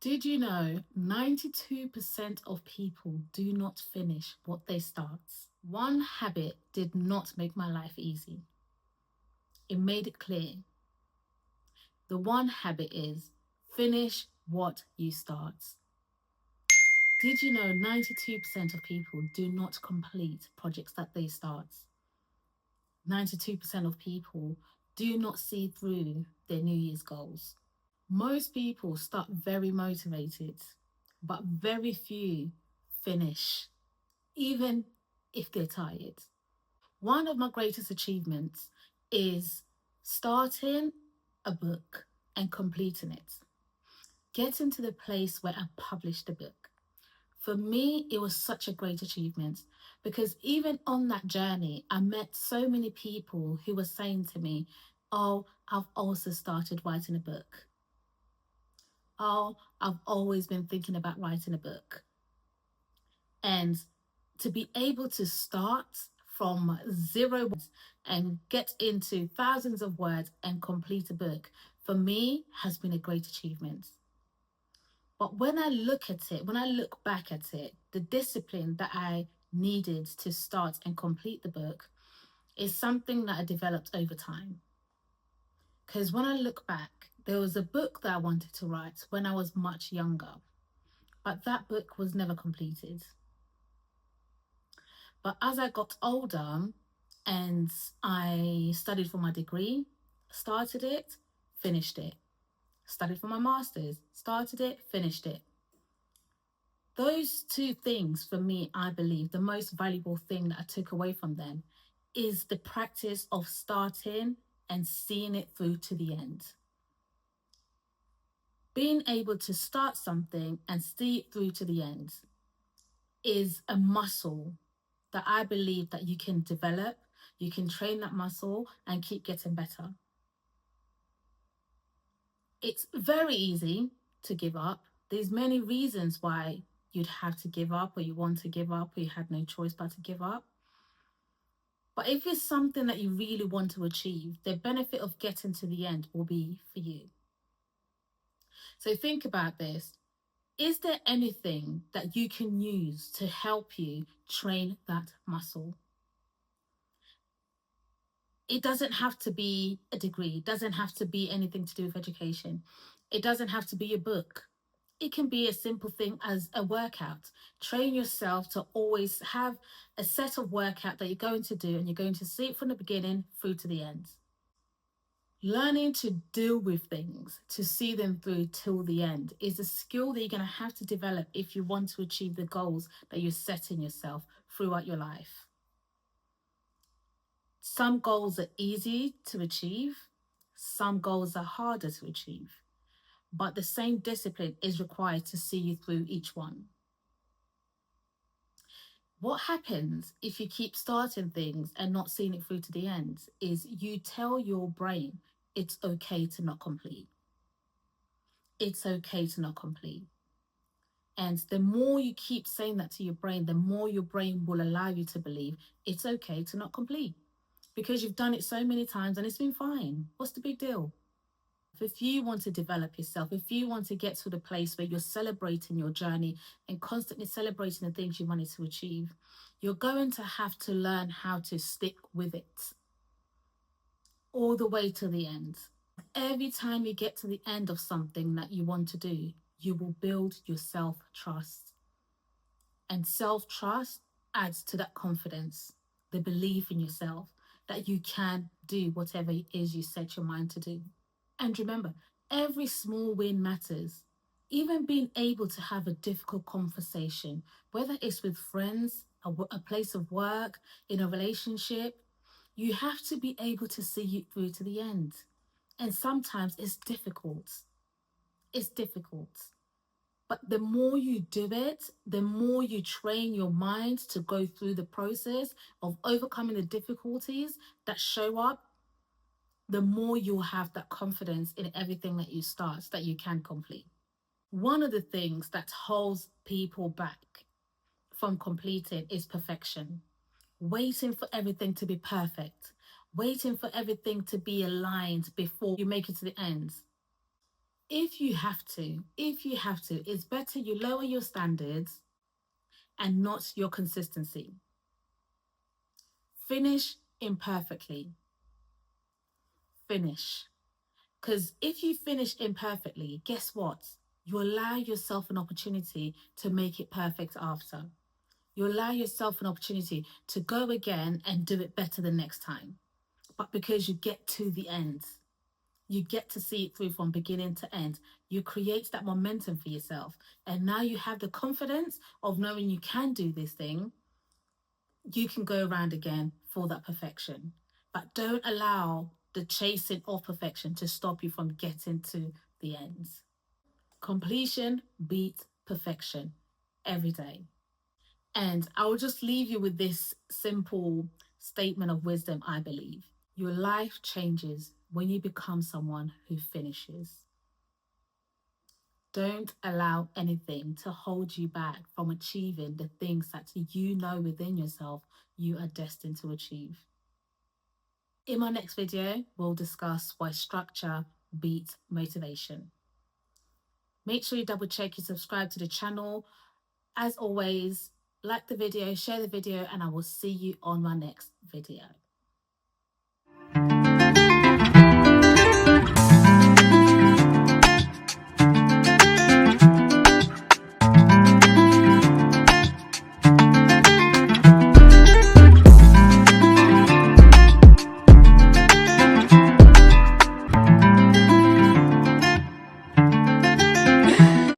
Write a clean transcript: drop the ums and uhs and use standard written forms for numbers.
Did you know 92% of people do not finish what they start? One habit did not make my life easy. It made it clear. The one habit is finish what you start. Did you know 92% of people do not complete projects that they start? 92% of people do not see through their New Year's goals. Most people start very motivated, but very few finish, even if they're tired. One of my greatest achievements is starting a book and completing it, getting to the place where I published the book. For me, it was such a great achievement because even on that journey, I met so many people who were saying to me, "Oh, I've also started writing a book. Oh, I've always been thinking about writing a book." And to be able to start from zero words and get into thousands of words and complete a book, for me, has been a great achievement. But when I look at it, when I look back at it, the discipline that I needed to start and complete the book is something that I developed over time. Because when I look back, there was a book that I wanted to write when I was much younger, but that book was never completed. But as I got older and I studied for my degree, started it, finished it. Studied for my master's, started it, finished it. Those two things for me, I believe, the most valuable thing that I took away from them is the practice of starting and seeing it through to the end. Being able to start something and see it through to the end is a muscle that I believe that you can develop, you can train that muscle and keep getting better. It's very easy to give up. There's many reasons why you'd have to give up, or you want to give up, or you had no choice but to give up. But if it's something that you really want to achieve, the benefit of getting to the end will be for you. So think about this. Is there anything that you can use to help you train that muscle? It doesn't have to be a degree. It doesn't have to be anything to do with education. It doesn't have to be a book. It can be a simple thing as a workout. Train yourself to always have a set of workout that you're going to do, and you're going to see it from the beginning through to the end. Learning to deal with things, to see them through till the end, is a skill that you're going to have to develop if you want to achieve the goals that you're setting yourself throughout your life. Some goals are easy to achieve, some goals are harder to achieve, but the same discipline is required to see you through each one. What happens if you keep starting things and not seeing it through to the end is you tell your brain it's okay to not complete. It's okay to not complete. And the more you keep saying that to your brain, the more your brain will allow you to believe it's okay to not complete, because you've done it so many times and it's been fine. What's the big deal? If you want to develop yourself, if you want to get to the place where you're celebrating your journey and constantly celebrating the things you wanted to achieve, you're going to have to learn how to stick with it all the way to the end. Every time you get to the end of something that you want to do, you will build your self-trust. And self-trust adds to that confidence, the belief in yourself that you can do whatever it is you set your mind to do. And remember, every small win matters. Even being able to have a difficult conversation, whether it's with friends, a place of work, in a relationship, you have to be able to see it through to the end. And sometimes it's difficult. It's difficult. But the more you do it, the more you train your mind to go through the process of overcoming the difficulties that show up, the more you'll have that confidence in everything that you start that you can complete. One of the things that holds people back from completing is perfection. Waiting for everything to be perfect, waiting for everything to be aligned before you make it to the end. if you have to, it's better you lower your standards and not your consistency. Finish imperfectly. Finish. Because if you finish imperfectly, guess what? You allow yourself an opportunity to make it perfect after. You allow yourself an opportunity to go again and do it better the next time. But because you get to the end, you get to see it through from beginning to end. You create that momentum for yourself. And now you have the confidence of knowing you can do this thing. You can go around again for that perfection. But don't allow the chasing of perfection to stop you from getting to the ends. Completion beats perfection every day. And I will just leave you with this simple statement of wisdom, I believe. Your life changes when you become someone who finishes. Don't allow anything to hold you back from achieving the things that you know within yourself you are destined to achieve. In my next video, we'll discuss why structure beats motivation. Make sure you double check you subscribe to the channel. As always, like the video, share the video, and I will see you on my next video.